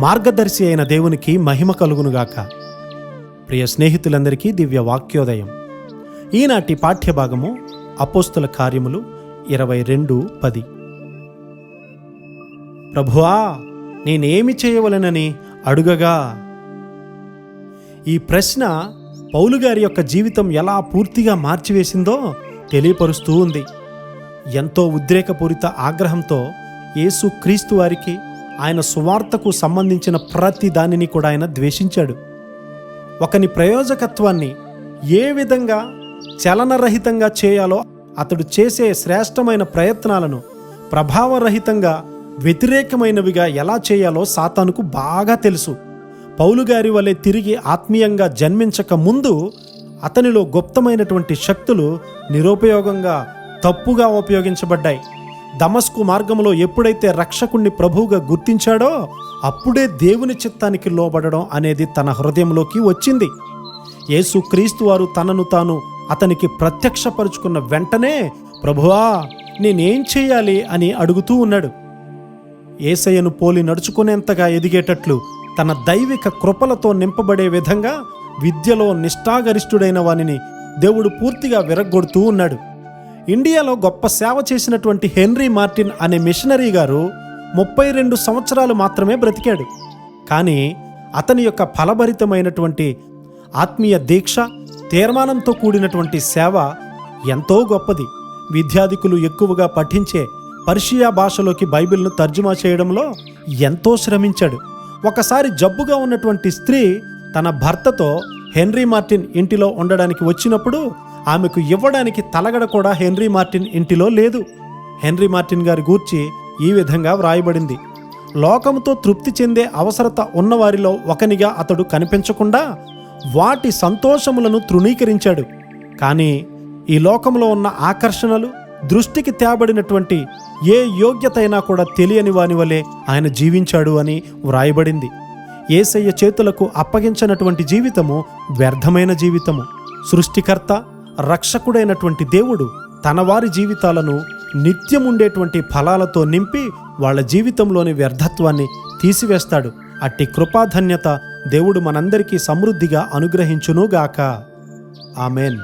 మార్గదర్శి అయిన దేవునికి మహిమ కలుగునుగాక. ప్రియ స్నేహితులందరికీ దివ్య వాక్యోదయం. ఈనాటి పాఠ్యభాగము అపోస్తుల కార్యములు 22:10. ప్రభువా, నేనేమి చేయవలెనని అడుగగా. ఈ ప్రశ్న పౌలు గారి యొక్క జీవితం ఎలా పూర్తిగా మార్చివేసిందో తెలియపరుస్తూ ఉంది. ఎంతో ఉద్రేకపూరిత ఆగ్రహంతో యేసు క్రీస్తు వారికి, ఆయన సువార్తకు సంబంధించిన ప్రతి దానిని కూడా ఆయన ద్వేషించాడు. ఒకని ప్రయోజకత్వాన్ని ఏ విధంగా చలనరహితంగా చేయాలో అతడు చేసే శ్రేష్టమైన ప్రయత్నాలను ప్రభావరహితంగా వ్యతిరేకమైనవిగా ఎలా చేయాలో సాతానుకు బాగా తెలుసు. పౌలు గారి వలె తిరిగి ఆత్మీయంగా జన్మించక ముందు అతనిలో గుప్తమైనటువంటి శక్తులు నిరుపయోగంగా, తప్పుగా ఉపయోగించబడ్డాయి. దమస్కు మార్గంలో ఎప్పుడైతే రక్షకుణ్ణి ప్రభువుగా గుర్తించాడో అప్పుడే దేవుని చిత్తానికి లోబడడం అనేది తన హృదయంలోకి వచ్చింది. యేసు క్రీస్తు వారు తనను తాను అతనికి ప్రత్యక్షపరుచుకున్న వెంటనే, ప్రభువా, నేనేం చేయాలి అని అడుగుతూ ఉన్నాడు. యేసయ్యను పోలి నడుచుకునేంతగా ఎదిగేటట్లు తన దైవిక కృపలతో నింపబడే విధంగా విద్యలో నిష్ఠాగరిష్ఠుడైన వానిని దేవుడు పూర్తిగా విరగ్గొడుతూ ఉన్నాడు. ఇండియాలో గొప్ప సేవ చేసినటువంటి హెన్రీ మార్టిన్ అనే మిషనరీ గారు 32 సంవత్సరాలు మాత్రమే బ్రతికాడు. కానీ అతని యొక్క ఫలభరితమైనటువంటి ఆత్మీయ దీక్ష, తీర్మానంతో కూడినటువంటి సేవ ఎంతో గొప్పది. విద్యాధికులు ఎక్కువగా పఠించే పర్షియా భాషలోకి బైబిల్ను తర్జుమా చేయడంలో ఎంతో శ్రమించాడు. ఒకసారి జబ్బుగా ఉన్నటువంటి స్త్రీ తన భర్తతో హెన్రీ మార్టిన్ ఇంటిలో ఉండడానికి వచ్చినప్పుడు ఆమెకు ఇవ్వడానికి తలగడ కూడా హెన్రీ మార్టిన్ ఇంటిలో లేదు. హెన్రీ మార్టిన్ గారి గూర్చి ఈ విధంగా వ్రాయబడింది: లోకముతో తృప్తి చెందే అవసరత ఉన్నవారిలో ఒకనిగా అతడు కనిపించకుండా వాటి సంతోషములను తృణీకరించాడు. కానీ ఈ లోకంలో ఉన్న ఆకర్షణలు, దృష్టికి తేబడినటువంటి ఏ యోగ్యత అయినా కూడా తెలియని వాని వలె ఆయన జీవించాడు అని వ్రాయబడింది. యేసయ్య చేతులకు అప్పగించినటువంటి జీవితము వ్యర్థమైన జీవితము. సృష్టికర్త, రక్షకుడైనటువంటి దేవుడు తన వారి జీవితాలను నిత్యముండేటువంటి ఫలాలతో నింపి వాళ్ళ జీవితంలోని వ్యర్థత్వాన్ని తీసివేస్తాడు. అట్టి కృపాధన్యత దేవుడు మనందరికీ సమృద్ధిగా అనుగ్రహించునుగాక. ఆమెన్.